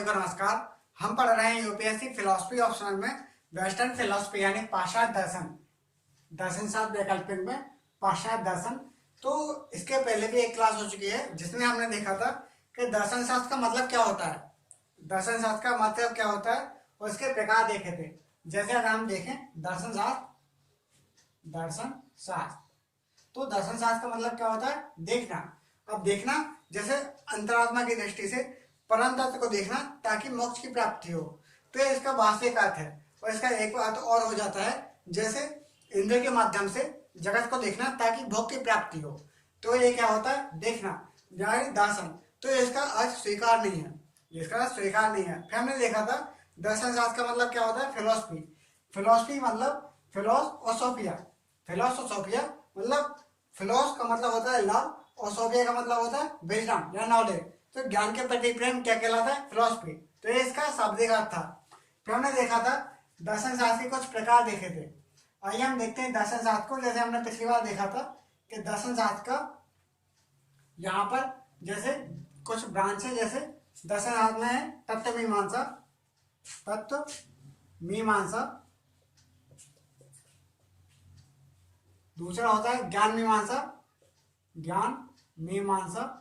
सभी को नमस्कार। हम पढ़ रहे हैं यूपीएससी फिलोसफी ऑप्शनल में वेस्टर्न फिलोसफी यानी पाश्चात्य दर्शन, दर्शन शास्त्र वैकल्पिक में पाश्चात्य दर्शन। तो इसके पहले भी एक क्लास हो चुकी है जिसमें हमने देखा था कि दर्शन शास्त्र का मतलब क्या होता है, दर्शन शास्त्र का मतलब क्या होता है और इसके प्रकार देखे थे। जैसे अगर हम देखें दर्शन शास्त्र, तो दर्शन शास्त्र का मतलब क्या होता है, देखना। अब देखना जैसे अंतरात्मा की दृष्टि से परम तत्व को देखना ताकि मोक्ष की प्राप्ति हो, तो ये इसका वास्तविक अर्थ है। और इसका एक अर्थ और हो जाता है जैसे इंद्र के माध्यम से जगत को देखना ताकि भोग की प्राप्ति हो, तो ये क्या होता है, देखना यानी दर्शन। तो इसका अर्थ स्वीकार नहीं है, इसका अर्थ स्वीकार नहीं है। फिर हमने देखा था दर्शन शास्त्र का मतलब क्या होता है, फिलोसफी। फिलोसफी मतलब फिलोसोफिया, फिलोसोफिया मतलब फिलोस का मतलब होता है लव और सोफिया का मतलब होता है विजडम या नॉलेज। तो ज्ञान के प्रति प्रेम क्या कहलाता है, फिलोसफी। तो ये इसका शाब्दिक अर्थ था। फिर हमने देखा था दर्शन शास्त्र के कुछ प्रकार देखे थे। आइए हम देखते हैं दर्शन शास्त्र को। जैसे हमने पिछली बार देखा था कि दर्शन शास्त्र का यहाँ पर जैसे कुछ ब्रांच है, जैसे दर्शन शास्त्र में है तत्व मीमांसा, तत्व मीमांसा। दूसरा होता है ज्ञान मीमांसा, ज्ञान मीमांसा,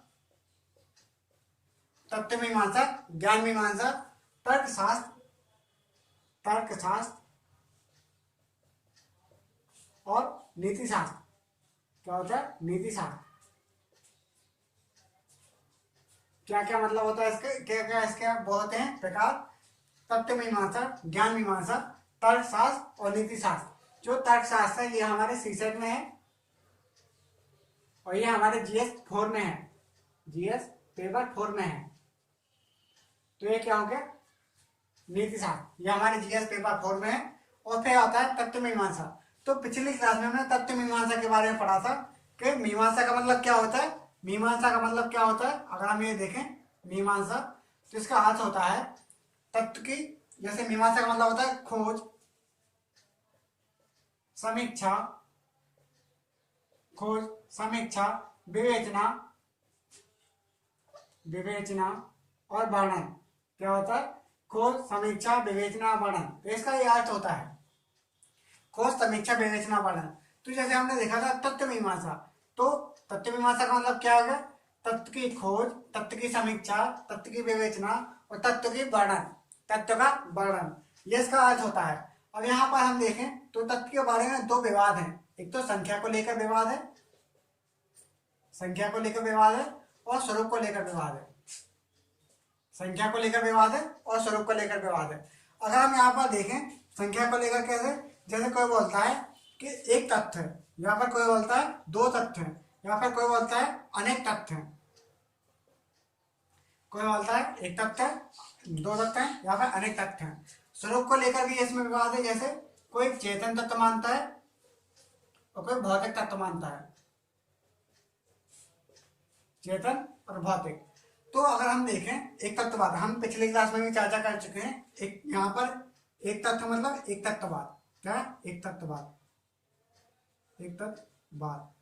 तत्व मीमांसा, ज्ञान मीमांसा, तर्कशास्त्र, तर्कशास्त्र और नीति शास्त्र। क्या होता है, नीति शास्त्र। क्या क्या मतलब होता है इसके, क्या क्या इसके बोलते हैं प्रकार, तत्व मीमांसा, ज्ञान मीमांसा, तर्कशास्त्र और नीति शास्त्र। जो तर्कशास्त्र है ये हमारे सीसेट में है और ये हमारे जीएस 4 में है, जीएस पेपर 4 में है। तो ये क्या हो गया, नीति शास्त्र, ये हमारे जीएस पेपर 4 में है। और फिर आता है तत्व मीमांसा। तो पिछली क्लास में हमने तत्व मीमांसा के बारे में पढ़ा था कि मीमांसा का मतलब क्या होता है। मीमांसा का मतलब क्या होता है, अगर हम ये देखें मीमांसा तो इसका अर्थ होता है तत्व की, जैसे मीमांसा का मतलब होता है खोज, समीक्षा, खोज, समीक्षा, विवेचना, विवेचना और वर्णन। क्या होता है, खोज, समीक्षा, विवेचना, वर्णन। तो इसका ये अर्थ होता है खोज, समीक्षा, विवेचना, वर्णन। तो जैसे हमने देखा था तत्व मीमांसा, तो तत्व मीमांसा का मतलब क्या हो गया, तत्व की खोज, तत्व की समीक्षा, तत्व की विवेचना और तत्व की वर्णन, तत्व का वर्णन, ये इसका अर्थ होता है। अब यहाँ पर हम देखें तो तत्व के बारे में दो विवाद हैं। एक तो संख्या को लेकर विवाद है, संख्या को लेकर विवाद है और स्वरूप को लेकर विवाद है। संख्या को लेकर विवाद है और स्वरूप को लेकर विवाद है। अगर हम यहाँ पर देखें संख्या को लेकर कैसे, जैसे कोई बोलता है कि एक तथ्य है, यहाँ पर कोई बोलता है दो तथ्य है, यहाँ पर कोई बोलता है अनेक तथ्य है, कोई बोलता है एक तथ्य है, दो तथ्य है, यहाँ पर अनेक तथ्य है। स्वरूप को लेकर भी इसमें विवाद है, जैसे कोई चेतन तत्व मानता है और कोई भौतिक तत्व मानता है, चेतन और भौतिक। तो अगर हम देखें एक तत्ववाद, हम पिछली क्लास में भी चर्चा कर चुके हैं। एक यहाँ पर एक तत्व मतलब एक तत्ववाद, क्या है, एक तत्ववाद, एक तत्ववाद।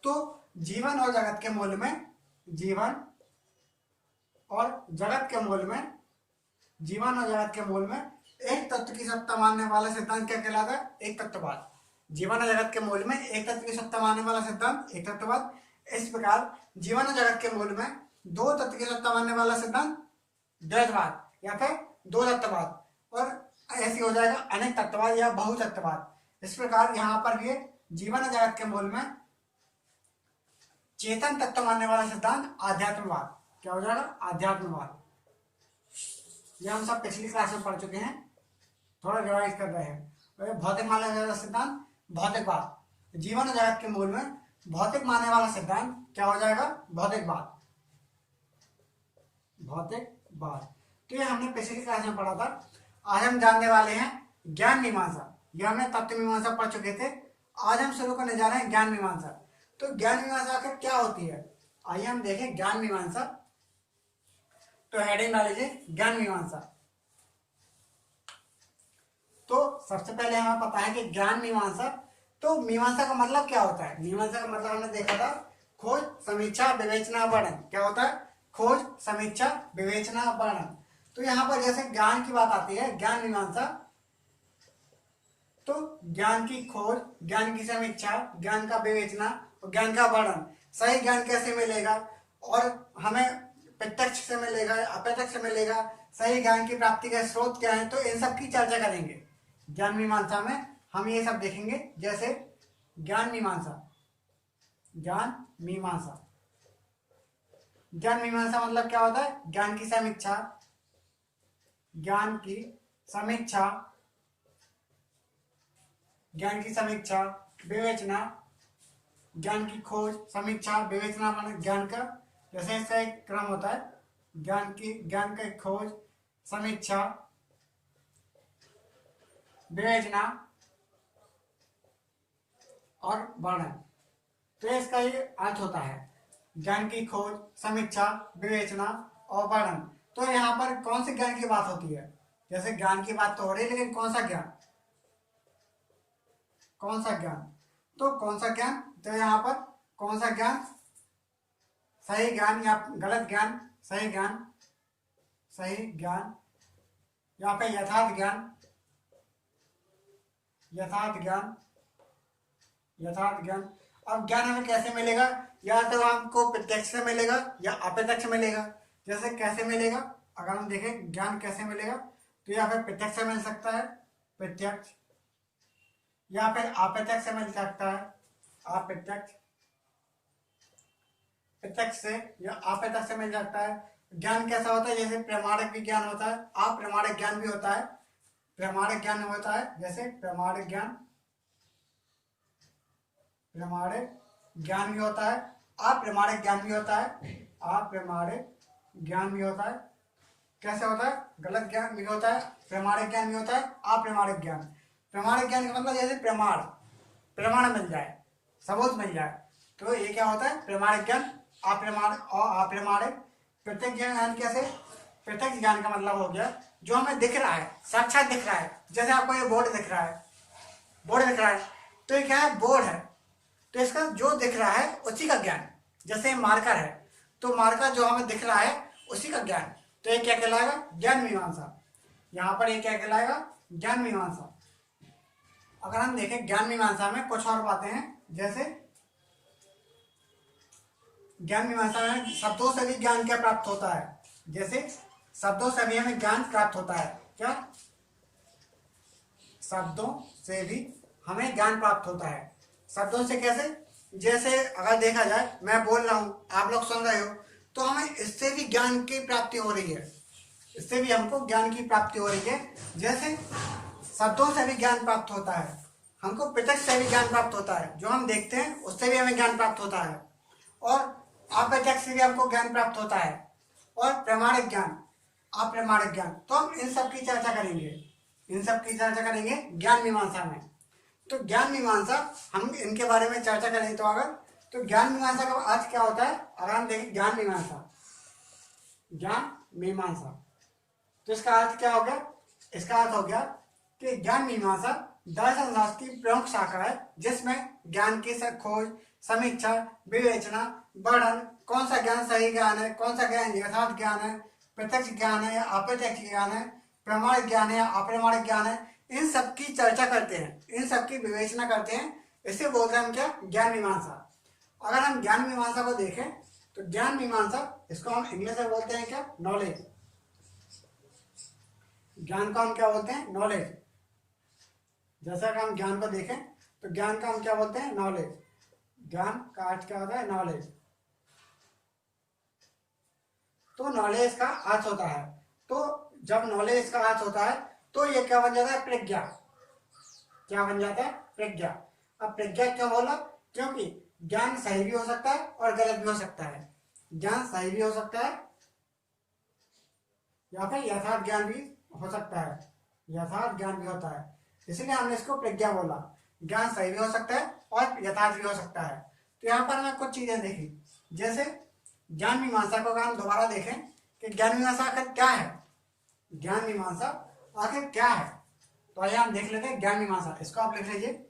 तो जीवन और जगत के मूल में, जीवन और जगत के मूल में, जीवन और जगत के मूल में एक तत्व की सत्ता मानने वाला सिद्धांत क्या कहलाता है, एक तत्ववाद। जीवन और जगत के मूल में एक तत्व की सत्ता मानने वाला सिद्धांत एक तत्ववाद। इस प्रकार जीवन और जगत के मूल में दो तत्व की सत्ता मानने वाला सिद्धांत द्वैतवाद या फिर दो तत्ववाद, और ऐसे हो जाएगा अनेक तत्ववाद या बहुतत्ववाद। इस प्रकार यहाँ पर भी जीवन और जगत के मूल में चेतन तत्व मानने वाला सिद्धांत आध्यात्मवाद। क्या हो जाएगा, आध्यात्मवाद। ये हम सब पिछली क्लास में पढ़ चुके हैं, थोड़ा रिवाइज कर रहे हैं। भौतिक मानने वाला सिद्धांत भौतिकवाद। जीवन और जगत के मूल में भौतिक मानने वाला सिद्धांत क्या हो जाएगा, भौतिकवाद, भौतिकवाद। तो ये हमने पिछली क्लास में पढ़ा था। आज हम जानने वाले हैं ज्ञान मीमांसा। ये हमने तत्व मीमांसा पढ़ चुके थे, आज हम शुरू करने जा रहे हैं ज्ञान मीमांसा। तो ज्ञान मीमांसा आखिर क्या होती है, आइए हम देखें ज्ञान मीमांसा। तो हेडिंग डाल लीजिए ज्ञान मीमांसा। तो सबसे पहले हमें पता है कि ज्ञान मीमांसा, तो मीमांसा का मतलब क्या होता है। मीमांसा का मतलब हमने देखा था खोज, समीक्षा, विवेचना, वर्णन। क्या होता है, खोज, समीक्षा, विवेचना, वर्णन। तो यहाँ पर जैसे ज्ञान की बात आती है, ज्ञान मीमांसा, तो ज्ञान की खोज, ज्ञान की समीक्षा, ज्ञान का विवेचना और ज्ञान का वर्णन। सही ज्ञान कैसे मिलेगा और हमें प्रत्यक्ष से मिलेगा, अप्रत्यक्ष से मिलेगा, सही ज्ञान की प्राप्ति के स्रोत क्या है, तो इन सब की चर्चा करेंगे ज्ञान मीमांसा में। हम ये सब देखेंगे, जैसे ज्ञान मीमांसा। ज्ञान मीमांसा, ज्ञान मीमांसा मतलब क्या होता है? ज्ञान की समीक्षा, ज्ञान की समीक्षा, ज्ञान की समीक्षा, विवेचना, ज्ञान की खोज, समीक्षा, विवेचना मतलब ज्ञान का जैसे इसका एक क्रम होता है, ज्ञान का खोज, समीक्षा, विवेचना और वर्णन। तो इसका ये अर्थ होता है, ज्ञान की खोज, समीक्षा, विवेचना और वर्णन। तो यहाँ पर कौन से ज्ञान की बात होती है? जैसे ज्ञान की बात तो हो रही है, लेकिन कौन सा ज्ञान? कौन सा ज्ञान? तो कौन सा ज्ञान? तो यहाँ पर कौन सा ज्ञान? सही ज्ञान या गलत ज्ञान? सही ज्ञान, सही ज्ञान या फिर यथार्थ ज्ञान, यथार्थ ज्ञान, यथार्थ ज्ञान। अब ज्ञान हमें कैसे मिलेगा? या तो हमको प्रत्यक्ष से मिलेगा या अप्रत्यक्ष मिलेगा। जैसे कैसे मिलेगा? अगर हम देखें ज्ञान कैसे मिलेगा, तो या फिर प्रत्यक्ष से मिल सकता है, प्रत्यक्ष, या फिर अप्रत्यक्ष से मिल सकता है, अप्रत्यक्ष, प्रत्यक्ष से या अप्रत्यक्ष से मिल सकता है। ज्ञान कैसा होता है? जैसे प्रमाणिक भी ज्ञान होता है, अप्रमाणिक ज्ञान भी होता है। प्रमाणिक ज्ञान होता है, जैसे प्रमाणिक ज्ञान, प्रमाणिक ज्ञान भी होता है, अप्रमाणिक ज्ञान भी होता है, अप्रमाणिक ज्ञान भी होता है। कैसे होता है? गलत ज्ञान भी होता है, प्रमाणिक ज्ञान भी होता है, अप्रमाणिक ज्ञान। प्रमाणिक ज्ञान का मतलब जैसे प्रमाण मिल जाए, सबूत मिल जाए, तो ये क्या होता है? प्रमाणिक ज्ञान। अप्रमाणिक और अप्रमाणिक। प्रत्यक्ष ज्ञान कैसे? प्रत्यक्ष ज्ञान का मतलब हो गया जो हमें दिख रहा है, साक्षात दिख रहा है। जैसे आपको ये बोर्ड दिख रहा है, बोर्ड दिख रहा है, तो ये क्या है? बोर्ड है। तो इसका जो दिख रहा है उसी का ज्ञान। जैसे मार्कर है, तो मार्कर जो हमें दिख रहा है उसी का ज्ञान। तो ये क्या कहलाएगा? ज्ञान मीमांसा। यहाँ पर ये क्या कहलाएगा? ज्ञान मीमांसा। अगर हम देखें ज्ञान मीमांसा में कुछ और बातें हैं, जैसे ज्ञान मीमांसा में शब्दों से भी ज्ञान क्या प्राप्त होता है? जैसे शब्दों से भी हमें ज्ञान प्राप्त होता है। क्या? शब्दों से भी हमें ज्ञान प्राप्त होता है। शब्दों से कैसे? जैसे अगर देखा जाए, मैं बोल रहा हूँ, आप लोग सुन रहे हो, तो हमें इससे भी ज्ञान की प्राप्ति हो रही है, इससे भी हमको ज्ञान की प्राप्ति हो रही है। जैसे शब्दों से भी ज्ञान प्राप्त होता है, हमको प्रत्यक्ष से भी ज्ञान प्राप्त होता है, जो हम देखते हैं उससे भी हमें ज्ञान प्राप्त होता है, और अप्रत्यक्ष से भी हमको ज्ञान प्राप्त होता है, और प्रमाणिक ज्ञान, अप्रमाणिक ज्ञान। तो हम इन सब की चर्चा करेंगे, इन सब की चर्चा करेंगे ज्ञान मीमांसा में। तो ज्ञान मीमांसा, हम इनके बारे में चर्चा करें तो अगर, तो ज्ञान मीमांसा का अर्थ क्या होता है? अगर हम देखें ज्ञान मीमांसा, ज्ञान मीमांसा, तो इसका अर्थ क्या हो गया? इसका अर्थ हो गया कि ज्ञान मीमांसा दर्शन शास्त्र की प्रमुख शाखा है, जिसमें ज्ञान की खोज, समीक्षा, विवेचना, वर्णन, कौन सा ज्ञान सही ज्ञान है, कौन सा ज्ञान यथार्थ ज्ञान है, प्रत्यक्ष ज्ञान है या अप्रत्यक्ष ज्ञान है, प्रमाणिक ज्ञान है या अप्रमाणिक ज्ञान है, इन सब की चर्चा करते हैं, इन सब की विवेचना करते हैं। इसे बोलते हैं हम क्या? ज्ञान मीमांसा। अगर हम ज्ञान मीमांसा को देखें, तो ज्ञान मीमांसा, इसको हम इंग्लिश में बोलते हैं क्या? नॉलेज। ज्ञान को हम क्या बोलते हैं? नॉलेज। जैसा कि हम ज्ञान को देखें, तो ज्ञान का हम क्या बोलते हैं? नॉलेज। ज्ञान का अर्थ क्या होता है? नॉलेज। तो नॉलेज का अर्थ होता है, तो जब नॉलेज का अर्थ होता है, तो ये क्या बन जाता है? प्रज्ञा। क्या बन जाता है? प्रज्ञा। अब प्रज्ञा क्यों बोला? क्योंकि ज्ञान सही भी हो सकता है और गलत भी हो सकता है। ज्ञान सही भी हो सकता है या फिर यथार्थ ज्ञान भी हो सकता है, यथार्थ ज्ञान भी होता है, इसलिए हमने इसको प्रज्ञा बोला। ज्ञान सही भी हो सकता है और यथार्थ भी हो सकता है। तो यहाँ पर हमें कुछ चीजें देखी, जैसे ज्ञान मीमांसा को अगर हम दोबारा देखें कि ज्ञान मीमांसा आखिर क्या है, ज्ञान मीमांसा आखिर क्या है, तो आइए हम देख लेते हैं ज्ञान मीमांसा। इसको आप लिख लीजिए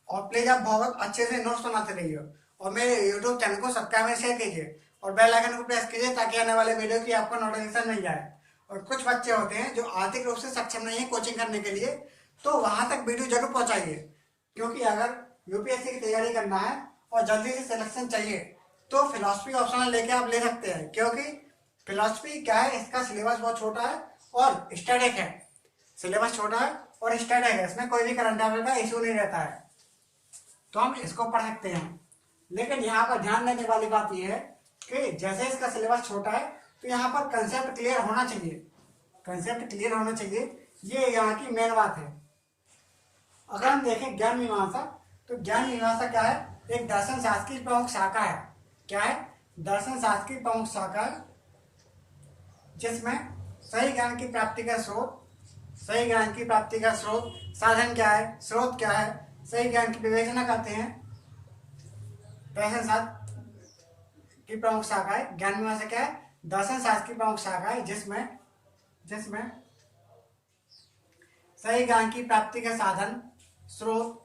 और प्लीज आप बहुत अच्छे से नोट्स बनाते रहिए और मेरे यूट्यूब चैनल को सब्सक्राइब और शेयर कीजिए और बेल आइकन को प्रेस कीजिए ताकि आने वाले वीडियो की आपको नोटिफिकेशन मिल जाए। और कुछ बच्चे होते हैं जो आर्थिक रूप से सक्षम नहीं है कोचिंग करने के लिए, तो वहां तक वीडियो जरूर पहुंचाइए, क्योंकि अगर यूपीएससी की तैयारी करना है और जल्दी से सिलेक्शन चाहिए तो फिलॉसफी ऑप्शनल लेके आप ले सकते हैं, क्योंकि फिलॉसफी क्या है, इसका सिलेबस बहुत छोटा है और स्टैटिक है। सिलेबस छोटा है और स्टैटिक है, इसमें कोई भी करंट अफेयर का इशू नहीं रहता है, तो हम इसको पढ़ सकते हैं। लेकिन यहाँ पर ध्यान देने वाली बात यह है कि जैसे इसका सिलेबस छोटा है तो यहाँ पर कंसेप्ट क्लियर होना चाहिए, कंसेप्ट क्लियर होना चाहिए, ये यहाँ की मेन बात है। अगर हम देखें ज्ञान मीमांसा, तो ज्ञान मीमांसा क्या है, एक दर्शन शास्त्र की प्रमुख शाखा है। क्या है, दर्शन शास्त्र की प्रमुख शाखा है, जिसमें सही ज्ञान की प्राप्ति का स्रोत, सही ज्ञान की प्राप्ति का स्रोत, साधन क्या है, स्रोत क्या है, सही ज्ञान की विवेचना करते हैं। दर्शन शास्त्र की प्रमुख शाखा है ज्ञान मीमांसा, क्या है, दर्शन शास्त्र की प्रमुख शाखा है, जिसमें सही ज्ञान की प्राप्ति के साधन, स्रोत,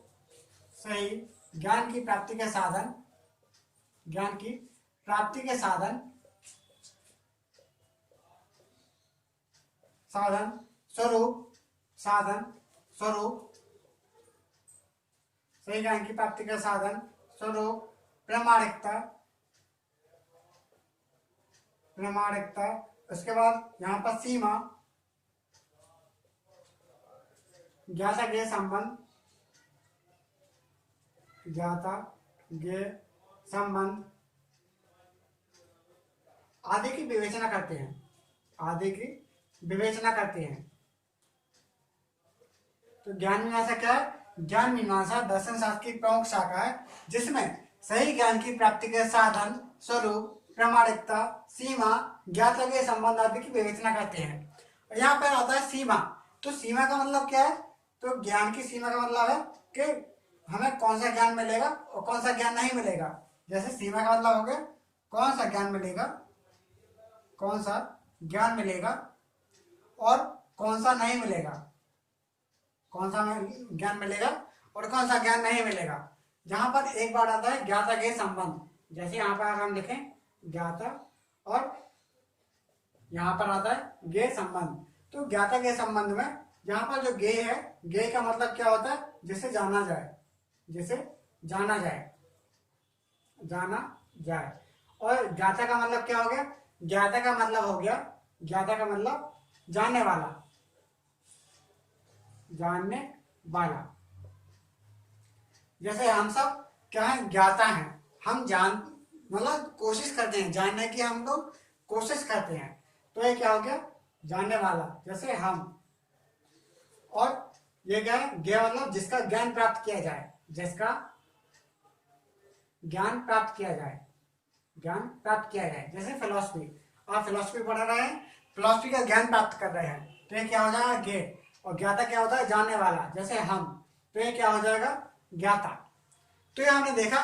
सही ज्ञान की प्राप्ति के साधन, ज्ञान की प्राप्ति के साधन, साधन स्वरूप, साधन स्वरूप, सही ज्ञान की प्राप्ति का साधन, स्वरूप, प्रामाणिकता, प्रामाणिकता, उसके बाद यहाँ पर सीमा, ज्ञाता ज्ञेय संबंध, ज्ञाता ज्ञेय संबंध आदि की विवेचना करते हैं, आदि की विवेचना करते हैं। तो ज्ञान मीमांसा क्या है, ज्ञान मीमांसा दर्शन शास्त्र की प्रमुख शाखा है, जिसमें सही ज्ञान की प्राप्ति के साधन, स्वरूप, प्रामाणिकता, सीमा, ज्ञाता ज्ञेय संबंध आदि की विवेचना करते हैं। और यहाँ पर आता है सीमा। तो सीमा का मतलब क्या है, तो ज्ञान की सीमा का मतलब है कि हमें कौन सा ज्ञान मिलेगा और कौन सा ज्ञान नहीं मिलेगा। जैसे सीमा का मतलब हो गया कौन सा ज्ञान मिलेगा, कौन सा ज्ञान मिलेगा और कौन सा नहीं मिलेगा, कौन सा ज्ञान मिलेगा और कौन सा ज्ञान नहीं मिलेगा। जहां पर एक बार आता है ज्ञाता ज्ञेय संबंध, जैसे यहाँ पर अगर हम लिखें ज्ञाता और यहाँ पर आता है ज्ञेय संबंध, तो ज्ञाता ज्ञेय संबंध में यहाँ पर जो ज्ञेय है, ज्ञेय का मतलब क्या होता है, जिसे जाना जाए, जिसे जाना जाए, जाना जाए। और ज्ञाता का मतलब क्या हो गया, ज्ञाता का मतलब हो गया, ज्ञाता का मतलब जानने वाला, जानने वाला। जैसे हम सब क्या है, ज्ञाता हैं, हम जान मतलब कोशिश करते हैं जानने की, हम लोग कोशिश करते हैं, तो ये क्या हो गया, जानने वाला, जैसे हम। और ये क्या है, ज्ञेय मतलब जिसका ज्ञान प्राप्त किया जाए, जिसका ज्ञान प्राप्त किया जाए, ज्ञान प्राप्त किया जाए। जैसे फिलॉसफी, आप फिलॉसफी पढ़ रहे हैं, फिलॉसफी का ज्ञान प्राप्त कर रहे हैं, तो ये क्या हो जाएगा, ज्ञेय। और ज्ञाता क्या होता है, जानने वाला, जैसे हम, तो ये क्या हो जाएगा, ज्ञाता। तो ये हमने देखा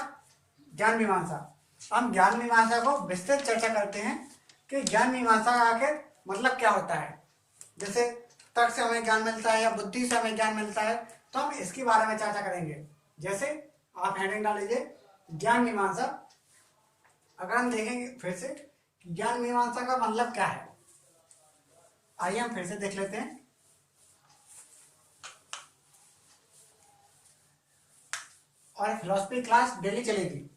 ज्ञान मीमांसा। हम ज्ञान मीमांसा को विस्तृत चर्चा करते हैं कि ज्ञान मीमांसा का आखिर मतलब क्या होता है। जैसे तर्क से हमें ज्ञान मिलता है या बुद्धि से हमें ज्ञान मिलता है, तो हम इसके बारे में चर्चा करेंगे। जैसे आप हेडिंग डाल लीजिए ज्ञान मीमांसा। अगर हम देखेंगे फिर से ज्ञान मीमांसा का मतलब क्या है, आइए हम फिर से देख लेते हैं। और फिलॉसफी क्लास डेली चलेगी,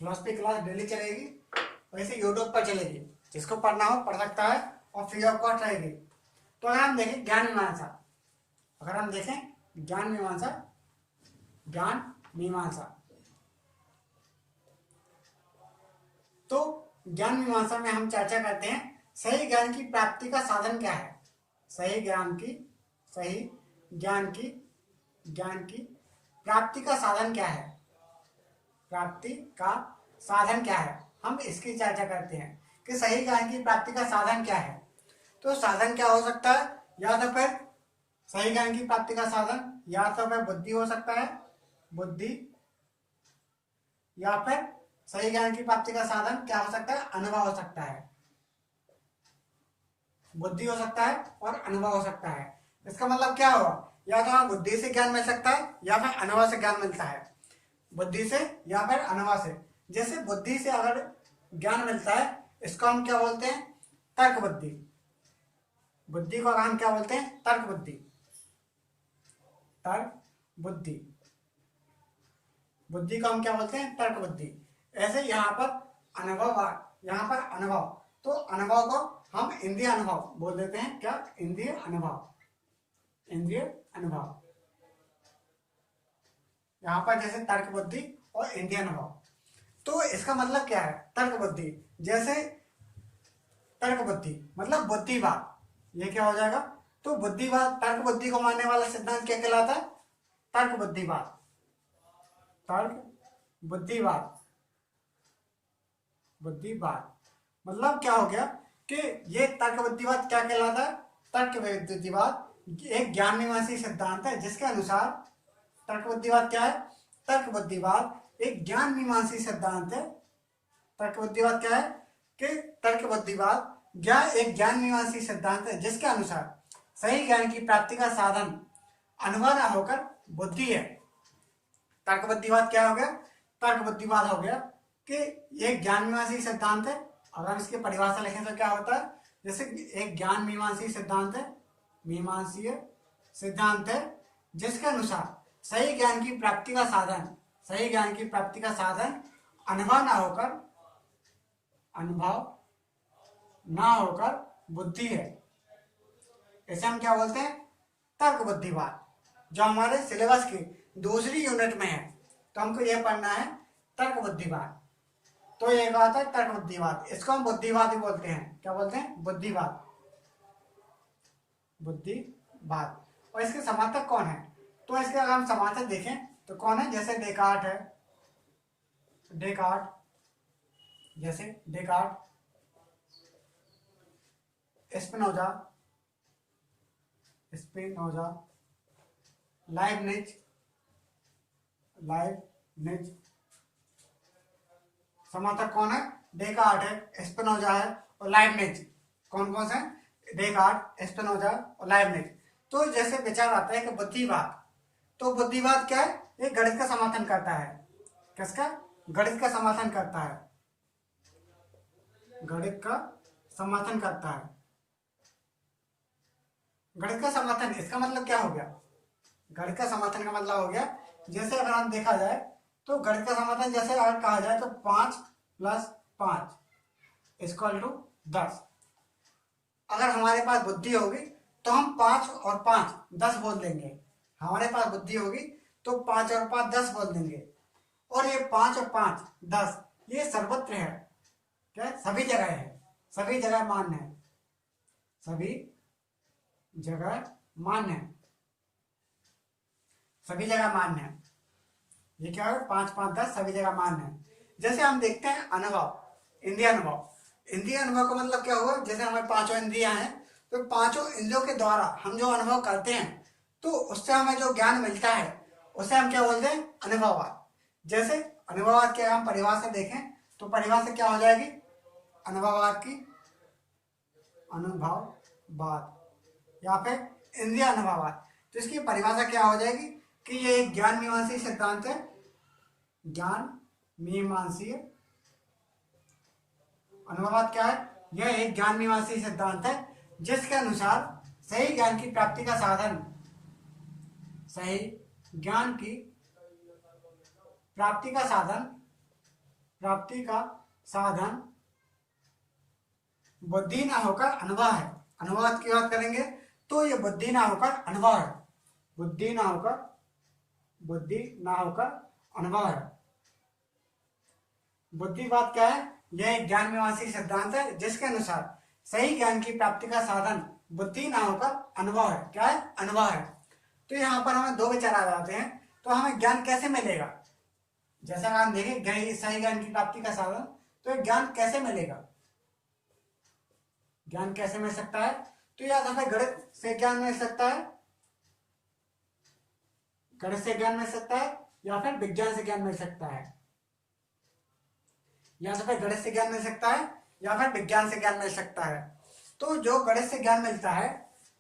फिलॉसफी क्लास डेली चलेगी, वैसे यूट्यूब पर चलेगी, जिसको पढ़ना हो पढ़ सकता है और फ्री ऑफ कॉस्ट रहेगी। तो अगर हम देखें ज्ञान मीमांसा, अगर हम देखें ज्ञान मीमांसा, ज्ञान मीमांसा, तो ज्ञान मीमांसा में हम चर्चा करते हैं सही ज्ञान की प्राप्ति का साधन क्या है, सही ज्ञान की प्राप्ति का साधन क्या है, प्राप्ति का साधन क्या है, हम इसकी चर्चा करते हैं कि सही ज्ञान की प्राप्ति का साधन क्या है। तो साधन क्या हो सकता है, या तो फिर सही ज्ञान की प्राप्ति का साधन या तो फिर बुद्धि हो सकता है, बुद्धि, या फिर सही ज्ञान की प्राप्ति का साधन क्या हो सकता है, अनुभव हो सकता है, बुद्धि हो सकता है और अनुभव हो सकता है। इसका मतलब क्या हुआ, या तो हमें बुद्धि से ज्ञान मिल सकता है या फिर अनुभव से ज्ञान मिलता है, बुद्धि से या फिर अनुभव से। जैसे बुद्धि से अगर ज्ञान मिलता है, इसको हम क्या बोलते हैं? तर्क बुद्धि। बुद्धि को हम क्या बोलते हैं? तर्क बुद्धि। तर्क बुद्धि। बुद्धि को हम क्या बोलते हैं? तर्क बुद्धि। ऐसे यहाँ पर अनुभव, यहाँ पर अनुभव, तो अनुभव को हम इंद्रिय अनुभव बोल देते हैं। क्या? इंद्रिय अनुभव। इंद्रिय अनुभव। यहाँ पर जैसे तर्क बुद्धि और इंद्रिय अनुभव, तो इसका मतलब क्या है? तर्क बुद्धि, जैसे तर्क बुद्धि मतलब बुद्धिवाद, ये क्या हो जाएगा? तो बुद्धिवाद, तर्क बुद्धि को मानने वाला सिद्धांत क्या कहलाता है? तर्क बुद्धिवाद। तर्क बुद्धिवाद। बुद्धिवाद मतलब क्या हो गया कि ये तर्क बुद्धिवाद क्या कहलाता है? तर्क बुद्धिवाद एक ज्ञान मीमांसी सिद्धांत है जिसके अनुसार, तर्क बुद्धिवाद क्या है? तर्क बुद्धिवाद एक ज्ञान मीमांसी सिद्धांत है। तर्क बुद्धिवाद क्या है? कि तर्क बुद्धिवाद एक ज्ञान मीमांसी सिद्धांत है जिसके अनुसार सही ज्ञान की प्राप्ति का साधन अनुभव न होकर बुद्धि है। तर्क बुद्धिवाद क्या हो गया? तर्क बुद्धिवाद हो गया कि एक ज्ञान मीमांसी सिद्धांत है। अगर हम इसकी परिभाषा लिखें तो क्या होता है? जैसे एक ज्ञान मीमांसी सिद्धांत है, मीमांसीय सिद्धांत है जिसके अनुसार सही ज्ञान की प्राप्ति का साधन, सही ज्ञान की प्राप्ति का साधन अनुभव ना होकर, अनुभव ना होकर बुद्धि है। इसे हम क्या बोलते हैं? तर्क बुद्धिवाद, जो हमारे सिलेबस की दूसरी यूनिट में है। तो हमको यह पढ़ना है तर्क बुद्धिवाद। तो ये आता है तर्क बुद्धिवाद, इसको हम बुद्धिवाद ही बोलते हैं। क्या बोलते हैं? बुद्धिवाद। बुद्धिवाद। और इसके समर्थक कौन है? तो इसके अगर हम समर्थक देखें तो कौन है? जैसे डेकार्ट है, डेकार्ट, जैसे Descartes, Spinoza, Spinoza, Leibniz, Leibniz. समर्थक कौन है? डेकार्ट है, स्पिनोजा है और लाइबनिज। कौन कौन से? डेकार्ट, स्पिनोजा और लाइबनिज। तो जैसे विचार आता है कि बुद्धिवाद, तो बुद्धिवाद क्या है? ये गणित का समर्थन करता है। किसका? गणित का समर्थन करता है। गणित का समर्थन करता है। गणित का समर्थन, इसका मतलब क्या हो गया? गणित का समर्थन का मतलब हो गया, जैसे अगर हम देखा जाए तो गणित का समर्थन जैसे अगर कहा जाए तो 5 + 5 = 10। अगर हमारे पास बुद्धि होगी तो हम 5 और 5 10 बोल देंगे। हमारे पास बुद्धि होगी तो 5 और 5 10 बोल देंगे। और ये 5 और 5 10 ये सर्वत्र है। क्या? सभी जगह है, सभी जगह मान्य है, सभी जगह मान्य है, सभी जगह मान्य है। ये क्या है? 5 5 10 सभी जगह मान्य है। जैसे हम देखते हैं अनुभव, इंद्रिय अनुभव। इंद्रिय अनुभव का मतलब क्या हुआ? जैसे हमारे 5 इंद्रियां हैं, तो 5 इंद्रियों के द्वारा हम जो अनुभव करते हैं, तो उससे हमें जो ज्ञान मिलता है उसे हम क्या बोलते हैं? अनुभववाद। जैसे अनुभववाद की हम परिभाषा देखें तो परिभाषा क्या हो जाएगी अनुभववाद की? अनुभववाद या फिर इंद्रिय अनुभववाद। तो इसकी परिभाषा क्या हो जाएगी कि ये एक ज्ञान मीमांसी सिद्धांत है। ज्ञान मीमांसीय अनुभववाद क्या है? यह एक ज्ञान मीमांसी सिद्धांत है जिसके अनुसार सही ज्ञान की प्राप्ति का साधन, सही ज्ञान की प्राप्ति का साधन, प्राप्ति का साधन बुद्धि ना होकर अनुभव है। अनुभव की बात करेंगे तो ये बुद्धि ना होकर अनुभव है। बुद्धि ना होकर, बुद्धि ना होकर अनुभव है। बुद्धिवाद क्या है? यह एक ज्ञान मीमांसी सिद्धांत है जिसके अनुसार सही ज्ञान की प्राप्ति का साधन बुद्धि ना होकर अनुभव है। क्या है? अनुभव है। तो यहाँ पर हमें दो विचार आ जाते हैं। तो हमें ज्ञान कैसे मिलेगा? जैसा हम देखें सही ज्ञान की प्राप्ति का साधन, तो ज्ञान कैसे मिलेगा? ज्ञान कैसे मिल सकता है? तो या तो हमें गणित से ज्ञान मिल सकता है, गणित से ज्ञान मिल सकता है, या फिर विज्ञान से ज्ञान मिल सकता है। या तो फिर गणित से ज्ञान मिल सकता है या फिर विज्ञान से ज्ञान मिल सकता है। तो जो गणित से ज्ञान मिलता है,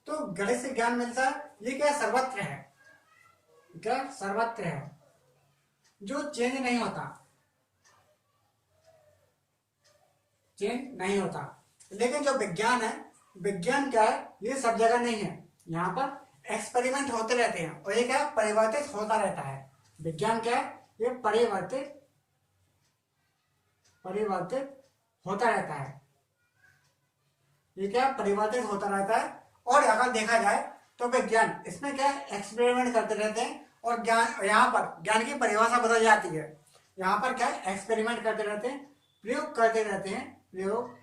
तो गणित से ज्ञान मिलता है, ये क्या सर्वत्र है? क्या सर्वत्र है, जो चेंज नहीं होता। चेंज नहीं होता। लेकिन जो विज्ञान है, विज्ञान क्या है, ये सब जगह नहीं है। यहाँ पर एक्सपेरिमेंट होते रहते हैं और ये क्या है, परिवर्तित होता रहता है। विज्ञान क्या है, ये परिवर्तित परिवर्तित होता रहता है। ये क्या परिवर्तित होता रहता है। और अगर देखा जाए तो विज्ञान इसमें क्या है, एक्सपेरिमेंट करते रहते हैं और ज्ञान, यहाँ पर ज्ञान की परिभाषा बदल जाती है। यहाँ पर क्या है, एक्सपेरिमेंट करते रहते हैं, प्रयोग करते रहते हैं, प्रयोग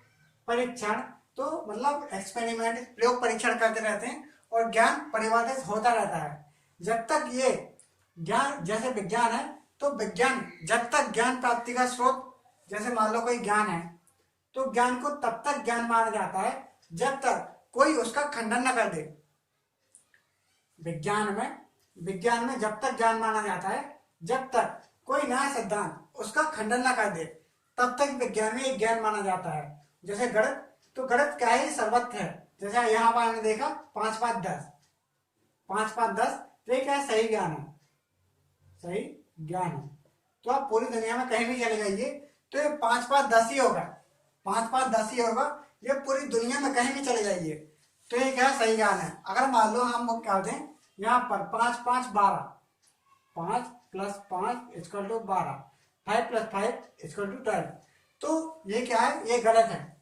परीक्षण, तो मतलब एक्सपेरिमेंट प्रयोग परीक्षण करते रहते हैं और ज्ञान परिवर्तित होता रहता है। जब तक ये ज्ञान, जैसे विज्ञान है, तो विज्ञान जब तक ज्ञान प्राप्ति का स्रोत, जैसे मान लो कोई ज्ञान है, तो ज्ञान को तब तक ज्ञान माना जाता है जब तक कोई उसका खंडन न कर दे। विज्ञान में जब तक ज्ञान माना जाता है जब तक कोई नया सिद्धांत उसका खंडन न कर दे, तब तक विज्ञान में एक ज्ञान माना जाता है। जैसे गणित, तो गणित क्या है, सर्वत्र है। जैसे यहाँ पर हमने देखा 5 5 10, 5 5 10, तो ये क्या है, सही ज्ञान है, सही ज्ञान है। तो आप पूरी दुनिया में कहीं भी चले जाइए तो ये 5 5 10 ही होगा, 5 5 10 ही होगा। ये पूरी दुनिया में कहीं भी चले जाइए तो ये क्या है, सही ज्ञान है। अगर मान लो हम क्या होते हैं, यहाँ पर 5 5 12, 5 + 5 = 12, 5 + 5 = 12, तो ये क्या है, ये गलत है।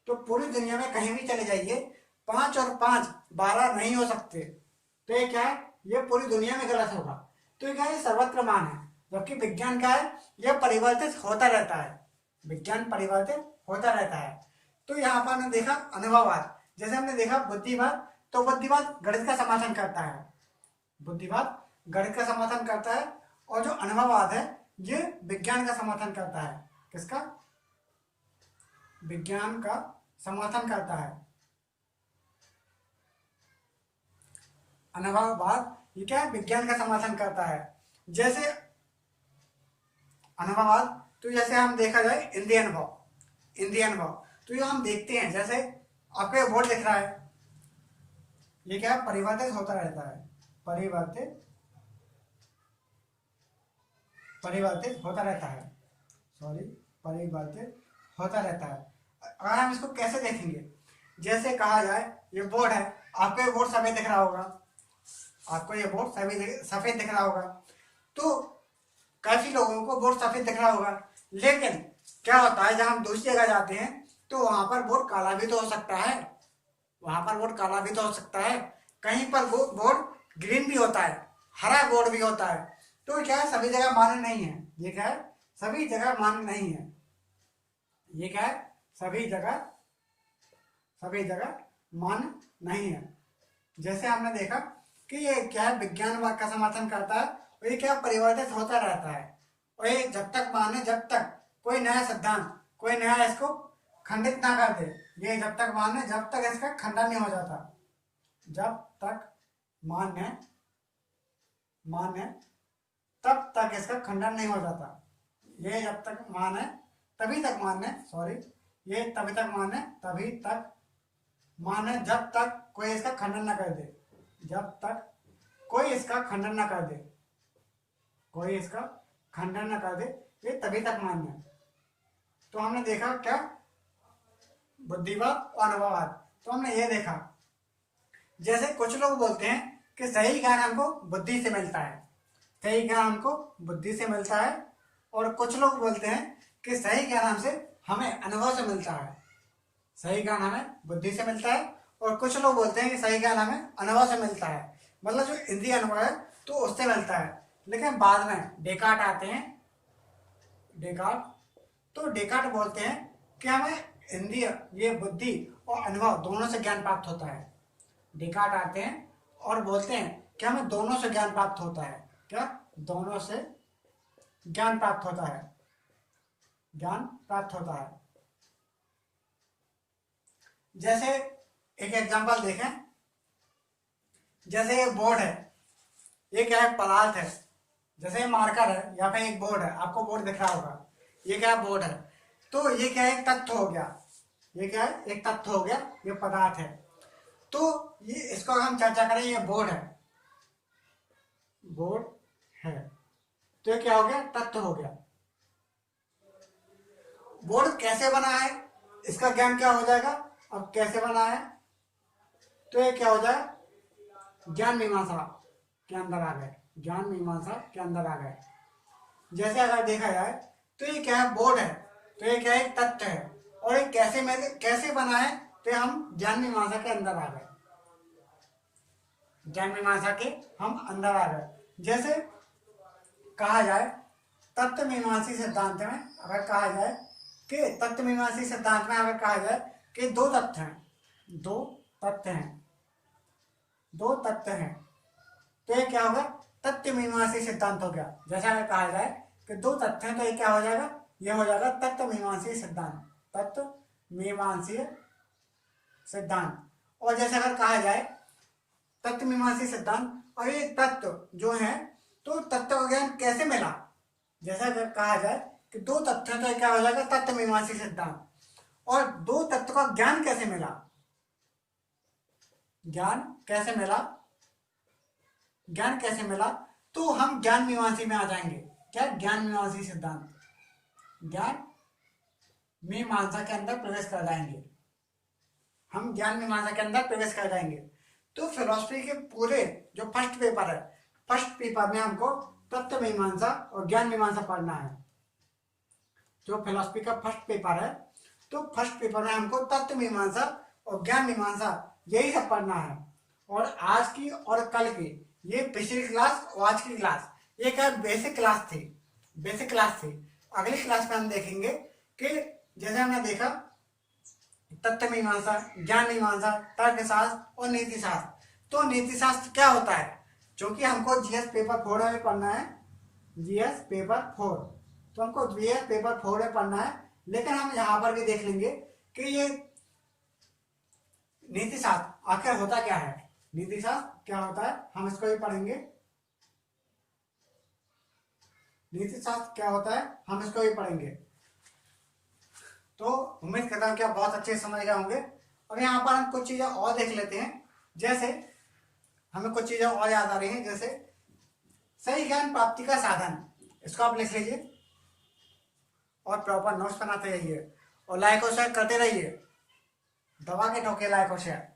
तो पूरी दुनिया में कहीं भी चले जाइए, 5 और 5 12 नहीं हो सकते। तो ये क्या है, ये पूरी दुनिया में गलत होगा। तो ये क्या है, सर्वत्र मान है। जबकि विज्ञान क्या है, यह परिवर्तित होता रहता है, विज्ञान परिवर्तित होता रहता है। तो यहाँ पर हमने देखा अनुभववाद, जैसे हमने देखा बुद्धिवाद, तो बुद्धिवाद गणित का समर्थन करता है, बुद्धिवाद गणित का समर्थन करता है। और जो अनुभववाद है, ये विज्ञान का समर्थन करता है। किसका, विज्ञान का समर्थन करता है। अनुभववाद ये क्या है, विज्ञान का समर्थन करता है। जैसे अनुभववाद, तो जैसे हम देखा जाए इंद्रिय अनुभव, तो ये हम देखते हैं, जैसे आपको ये बोर्ड दिख रहा है, ये क्या है, परिवर्तित होता रहता है, परिवर्तित होता रहता है, परिवर्तित होता रहता है। अगर हम इसको कैसे देखेंगे, जैसे कहा जाए ये बोर्ड है, आपको ये बोर्ड सफेद दिख रहा होगा, आपको ये बोर्ड सफेद दिख रहा होगा, तो काफी लोगों को बोर्ड सफेद दिख रहा होगा। लेकिन क्या होता है, जब हम दूसरी जगह जाते हैं तो वहां पर बोर्ड काला भी तो हो सकता है, कहीं पर वो बोर्ड ग्रीन भी होता है, हरा बोर्ड भी होता है। तो क्या है, सभी जगह मान्य नहीं है, ये क्या है, सभी जगह मान्य नहीं है, ये क्या है, सभी जगह मान्य नहीं है। जैसे हमने देखा कि ये क्या है, विज्ञान वाद का समर्थन करता है और ये क्या परिवर्तित होता रहता है। और ये जब तक माने, जब तक कोई नया सिद्धांत, कोई नया इसको खंडित ना कर दे, ये जब तक मान्य, जब तक इसका खंडन नहीं हो जाता, जब तक मान्य तब तक इसका खंडन नहीं हो जाता। ये जब तक मान्य तभी तक मान्य, ये तभी तक मान्य, जब तक कोई इसका खंडन न कर दे, जब तक कोई इसका खंडन न कर दे, ये तभी तक मान्य है। तो हमने देखा क्या, बुद्धिवाद और अनुभववाद। तो हमने ये देखा, जैसे कुछ लोग बोलते हैं कि सही ज्ञान हमको बुद्धि से मिलता है, और कुछ लोग बोलते हैं कि सही ज्ञान हमें अनुभव से मिलता है, सही ज्ञान हमें बुद्धि से मिलता है। और कुछ लोग बोलते हैं कि सही ज्ञान हमें अनुभव से मिलता है, मतलब जो इंद्रिय अनुभव है तो उससे मिलता है। लेकिन बाद में डेकार्ट आते हैं, तो डेकार्ट बोलते हैं कि हमें इंद्रिय, ये बुद्धि और अनुभव दोनों से ज्ञान प्राप्त होता है। डेकार्ट आते हैं और बोलते हैं कि हमें दोनों से ज्ञान प्राप्त होता है। क्या, दोनों से ज्ञान प्राप्त होता है। जैसे एक एग्जांपल देखें, जैसे ये बोर्ड है, ये क्या है, पदार्थ है। जैसे ये मार्कर है या फिर एक बोर्ड है, आपको बोर्ड दिख रहा होगा, ये क्या है, बोर्ड है। तो ये क्या है, एक तत्व हो गया, ये पदार्थ है। तो ये इसको हम चर्चा करें, ये बोर्ड है, तो ये क्या हो गया, तत्व हो गया। बोर्ड कैसे बना है, इसका ज्ञान क्या हो जाएगा, अब कैसे बना है, तो ये क्या हो जाए, ज्ञान मीमांसा के अंदर आ गए, ज्ञान मीमांसा के अंदर आ गए। जैसे अगर देखा जाए तो ये क्या है, बोर्ड है, तो ये क्या है, तथ्य है, और ये कैसे बना है, तो हम ज्ञान मीमांसा के अंदर आ गए, ज्ञान मीमांसा के हम अंदर आ गए। जैसे कहा जाए तत्व मीमांसी सिद्धांत में अगर कहा जाए कि तत्व मीमांसी सिद्धांत में अगर कहा जाए कि दो तथ्य हैं, दो तथ्य हैं, दो तथ्य हैं, तो ये क्या होगा, तथ्य मीमांसी सिद्धांत हो गया। जैसा अगर कहा जाए कि दो तथ्य हैं तो ये क्या हो जाएगा, ये हो जाएगा तत्व मीमांसी सिद्धांत, तत्व मीमांसीय सिद्धांत। और जैसे अगर कहा जाए तत्व मीमांसी सिद्धांत, और ये तत्व जो है, तो तत्व का ज्ञान कैसे मिला, जैसा अगर कहा जाए कि दो तथ्य हैं तो ये क्या हो जाएगा, तत्व मीमांसी सिद्धांत। और दो तत्व का ज्ञान कैसे मिला, ज्ञान कैसे मिला, ज्ञान कैसे मिला, तो हम ज्ञान मीमांसी में आ जाएंगे। क्या, ज्ञान मीमांसी सिद्धांत, ज्ञान मीमांसा के अंदर प्रवेश कर जाएंगे, हम ज्ञान मीमांसा के अंदर प्रवेश कर जाएंगे। तो फिलोसफी के पूरे जो फर्स्ट पेपर है, फर्स्ट पेपर में हमको तत्व मीमांसा और ज्ञान मीमांसा पढ़ना है। जो फिलोसफी का फर्स्ट पेपर है, तो फर्स्ट पेपर में हमको तत्व मीमांसा और ज्ञान मीमांसा यही सब पढ़ना है। और आज की और कल की, ये पिछली क्लास और आज की क्लास, ये क्या बेसिक क्लास थी, बेसिक क्लास थी। अगली क्लास में हम देखेंगे कि जैसे हमने देखा तत्व मीमांसा, ज्ञान मीमांसा, तर्कशास्त्र और नीति शास्त्र। तो नीति शास्त्र क्या होता है, क्योंकि हमको जीएस पेपर 4 में पढ़ना है, जीएस पेपर 4, तो हमको जीएस पेपर 4 में पढ़ना है। लेकिन हम यहाँ पर भी देख लेंगे कि ये नीति शास्त्र आखिर होता क्या है, नीति शास्त्र क्या होता है, हम इसको भी पढ़ेंगे। नीति शास्त्र क्या होता है, हम इसको भी पढ़ेंगे। तो उम्मीद करता हूँ कि आप बहुत अच्छे समझ गए होंगे। और यहाँ पर हम कुछ चीजें और देख लेते हैं। जैसे हमें कुछ चीजें और याद आ रही हैं, जैसे सही ज्ञान प्राप्ति का साधन, इसको आप लिख लीजिए और प्रॉपर नोट्स बनाते रहिए और लाइक और शेयर करते रहिए, दबा के ठोके लाइक और शेयर।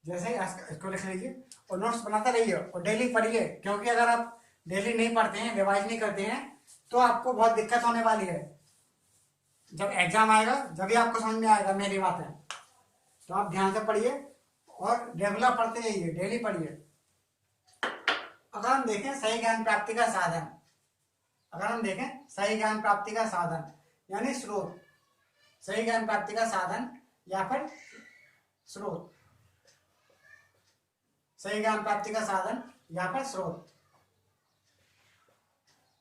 जैसे इसको लिख लीजिए और नोट्स बनाते रहिए और डेली पढ़िए, क्योंकि अगर आप डेली नहीं पढ़ते हैं, रिवाइज नहीं करते हैं, तो आपको बहुत दिक्कत होने वाली है। जब एग्जाम आएगा जब आपको समझ में आएगा मेरी बात है। तो आप ध्यान से पढ़िए और रेगुलर पढ़ते रहिए, डेली पढ़िए। अगर हम देखें सही ज्ञान प्राप्ति का साधन, अगर हम देखें सही ज्ञान प्राप्ति का साधन यानी स्रोत, सही ज्ञान प्राप्ति का साधन या फिर स्रोत, सही ज्ञान प्राप्ति का साधन या फिर स्रोत,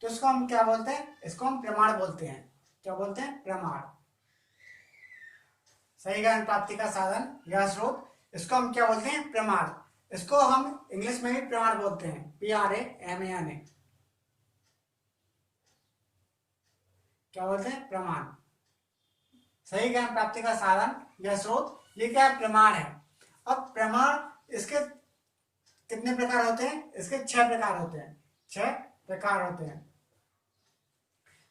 तो इसको हम क्या बोलते हैं, इसको हम प्रमाण बोलते हैं। क्या बोलते हैं, प्रमाण। सही ज्ञान प्राप्ति का साधन या स्रोत, इसको हम क्या बोलते हैं, प्रमाण। इसको हम इंग्लिश में भी प्रमाण बोलते हैं, PRAMAN। क्या बोलते हैं, प्रमाण। सही ज्ञान प्राप्ति का साधन या स्रोत, ये क्या प्रमाण है। अब प्रमाण इसके कितने प्रकार होते हैं, इसके 6 प्रकार होते हैं, 6 प्रकार होते हैं।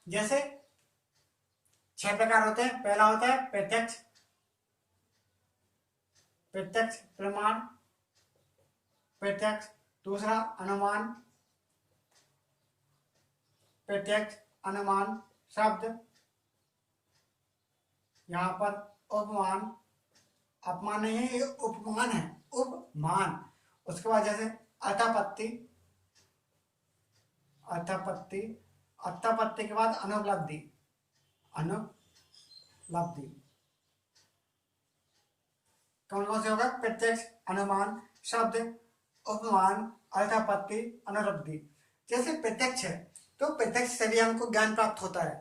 जैसे 6 प्रकार होते हैं। पहला होता है प्रत्यक्ष, प्रत्यक्ष प्रमाण, प्रत्यक्ष। दूसरा अनुमान, प्रत्यक्ष अनुमान शब्द, यहाँ पर उपमान, अपमान नहीं है, ये उपमान है, उपमान। उसके बाद जैसे अर्थापत्ति, अर्थापत्ति, अर्थापत्ति के बाद अनुपलब्धि, अनुपलब्धि। कौन कौन से होगा, प्रत्यक्ष, अनुमान, शब्द, उपमान, अर्थापत्ति, अनुपलब्धि। जैसे प्रत्यक्ष है, तो प्रत्यक्ष से भी हमको ज्ञान प्राप्त होता है,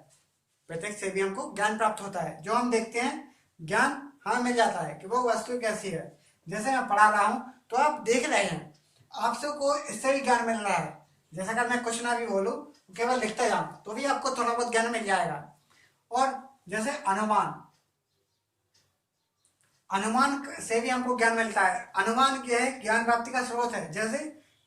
प्रत्यक्ष से भी हमको ज्ञान प्राप्त होता है। जो हम देखते हैं ज्ञान हमें मिल जाता है कि वो वस्तु कैसी है। जैसे मैं पढ़ा रहा हूँ तो आप देख रहे हैं, आपसे को इससे भी ज्ञान मिल रहा है। जैसा अगर मैं कुछ ना भी बोलूं, केवल लिखते जाऊं, तो भी आपको थोड़ा बहुत ज्ञान मिल जाएगा। और जैसे अनुमान, अनुमान से भी हमको ज्ञान मिलता है। अनुमान क्या है, ज्ञान प्राप्ति का स्रोत है। जैसे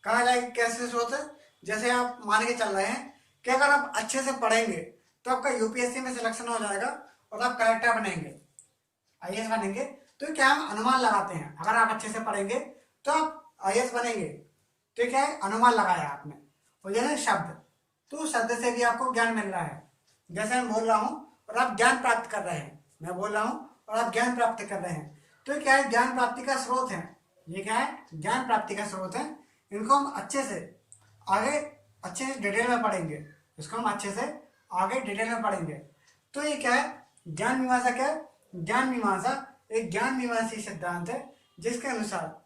कहा जाए कैसे स्रोत है, जैसे आप मान के चल रहे हैं कि अगर आप अच्छे से पढ़ेंगे तो आपका यूपीएससी में सिलेक्शन हो जाएगा और आप कलेक्टर बनेंगे, आईएएस बनेंगे। तो क्या हम अनुमान लगाते हैं, अगर आप अच्छे से पढ़ेंगे तो आप आईएएस बनेंगे। तो क्या है, अनुमान लगाया आपने। और जैसे शब्द, तो शब्द से भी आपको ज्ञान मिल रहा है। जैसे मैं बोल रहा हूँ और आप ज्ञान प्राप्त कर रहे हैं, मैं बोल रहा हूँ और आप ज्ञान प्राप्त कर रहे हैं। तो क्या है, ज्ञान प्राप्ति का स्रोत है। ये क्या है, ज्ञान प्राप्ति का स्रोत है। इनको हम अच्छे से आगे अच्छे से डिटेल में पढ़ेंगे, इसको हम अच्छे से आगे डिटेल में पढ़ेंगे। तो ये क्या है, ज्ञान मीमांसा क्या है, ज्ञान मीमांसा एक ज्ञान मीमांसी सिद्धांत है जिसके अनुसार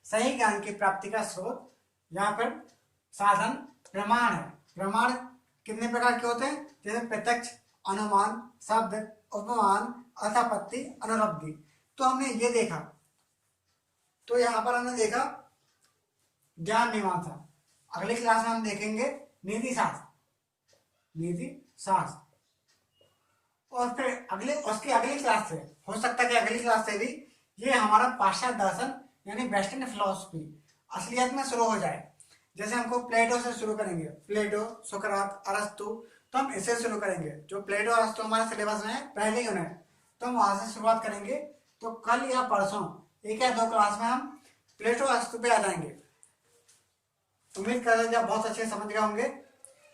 सही ज्ञान की प्राप्ति का स्रोत यहाँ पर साधन प्रमाण है। प्रमाण कितने प्रकार के होते हैं, जैसे प्रत्यक्ष, अनुमान, शब्द, उपमान, अर्थापत्ति, अनुरब्धि। तो हमने ये देखा, तो यहाँ पर हमने देखा ज्ञान मीमांसा। अगली क्लास में हम देखेंगे नीति शास्त्र, नीति शास्त्र। और फिर उसकी अगली क्लास से हो सकता है कि अगली क्लास से भी ये हमारा पाश्चात्य दर्शन यानी वेस्टर्न फिलोसफी असलियत में शुरू हो जाए। जैसे हमको प्लेटो से शुरू करेंगे, प्लेटो, सुकरात, अरस्तु, तो हम इससे शुरू करेंगे। जो प्लेटो अरस्तु हमारे सिलेबस में है पहले ही उन्हें, तो हम वहां से शुरुआत करेंगे। तो कल या परसों 1 या 2 क्लास में हम प्लेटो अरस्तु पे आ जाएंगे। उम्मीद कर रहे हैं आप बहुत अच्छे समझ गए होंगे।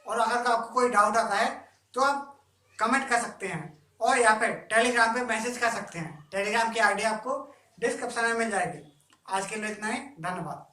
और अगर आपको कोई डाउट आता है तो आप कमेंट कर सकते हैं और या फिर टेलीग्राम पे मैसेज कर सकते हैं। टेलीग्राम की आईडी आपको डिस्क्रिप्शन में मिल जाएगी। आज के लिए इतना ही, धन्यवाद।